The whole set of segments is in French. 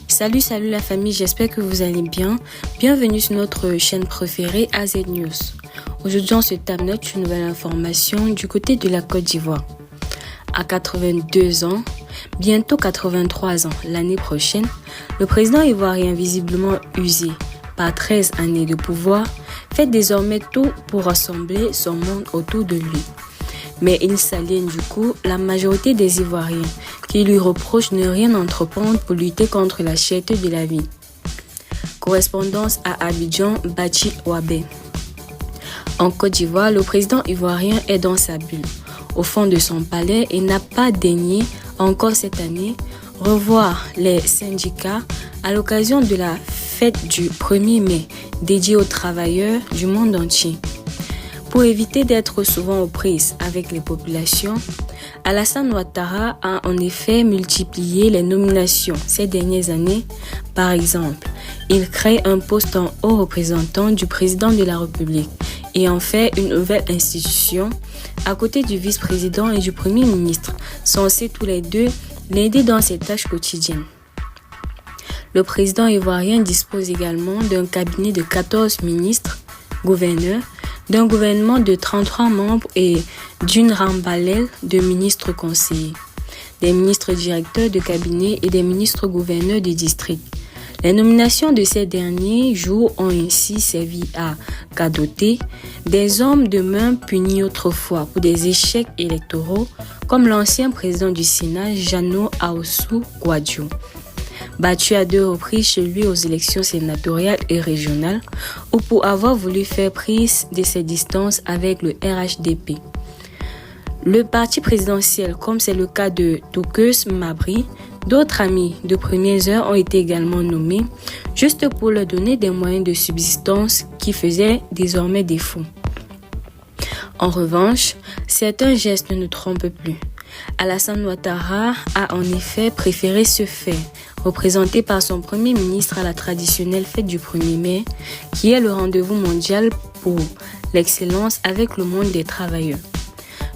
Salut la famille, j'espère que vous allez bien. Bienvenue sur notre chaîne préférée AZ News. Aujourd'hui, on se note une nouvelle information du côté de la Côte d'Ivoire. À 82 ans, bientôt 83 ans l'année prochaine, le président ivoirien visiblement usé par 13 années de pouvoir fait désormais tout pour rassembler son monde autour de lui. Mais il s'aliène du coup la majorité des Ivoiriens qui lui reprochent ne rien entreprendre pour lutter contre la cherté de la vie. Correspondance à Abidjan, Bachi Ouabé. En Côte d'Ivoire, le président ivoirien est dans sa bulle, au fond de son palais et n'a pas daigné, encore cette année, revoir les syndicats à l'occasion de la fête du 1er mai dédiée aux travailleurs du monde entier. Pour éviter d'être souvent aux prises avec les populations, Alassane Ouattara a en effet multiplié les nominations ces dernières années. Par exemple, il crée un poste en haut représentant du président de la République et en fait une nouvelle institution à côté du vice-président et du premier ministre, censés tous les deux l'aider dans ses tâches quotidiennes. Le président ivoirien dispose également d'un cabinet de 14 ministres, gouverneurs, d'un gouvernement de 33 membres et d'une ramballelle de ministres conseillers, des ministres directeurs de cabinet et des ministres gouverneurs de district. Les nominations de ces derniers jours ont ainsi servi à cadoter des hommes de main punis autrefois pour des échecs électoraux comme l'ancien président du Sénat, Jeannot Ahoussou Kouadio, battu à 2 reprises chez lui aux élections sénatoriales et régionales, ou pour avoir voulu faire prise de ses distances avec le RHDP. Le parti présidentiel, comme c'est le cas de Toukeus Mabri, d'autres amis de premières heures ont été également nommés, juste pour leur donner des moyens de subsistance qui faisaient désormais défaut. En revanche, certains gestes ne trompent plus. Alassane Ouattara a en effet préféré se faire représenté par son premier ministre à la traditionnelle fête du 1er mai, qui est le rendez-vous mondial pour l'excellence avec le monde des travailleurs.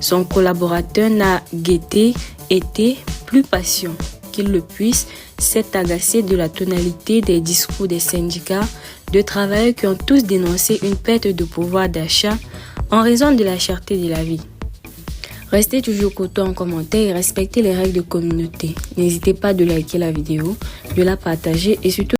Son collaborateur n'a guetté été plus patient qu'il le puisse, s'est agacé de la tonalité des discours des syndicats de travailleurs qui ont tous dénoncé une perte de pouvoir d'achat en raison de la cherté de la vie. Restez toujours courtois en commentaire et respectez les règles de communauté. N'hésitez pas de liker la vidéo, de la partager et surtout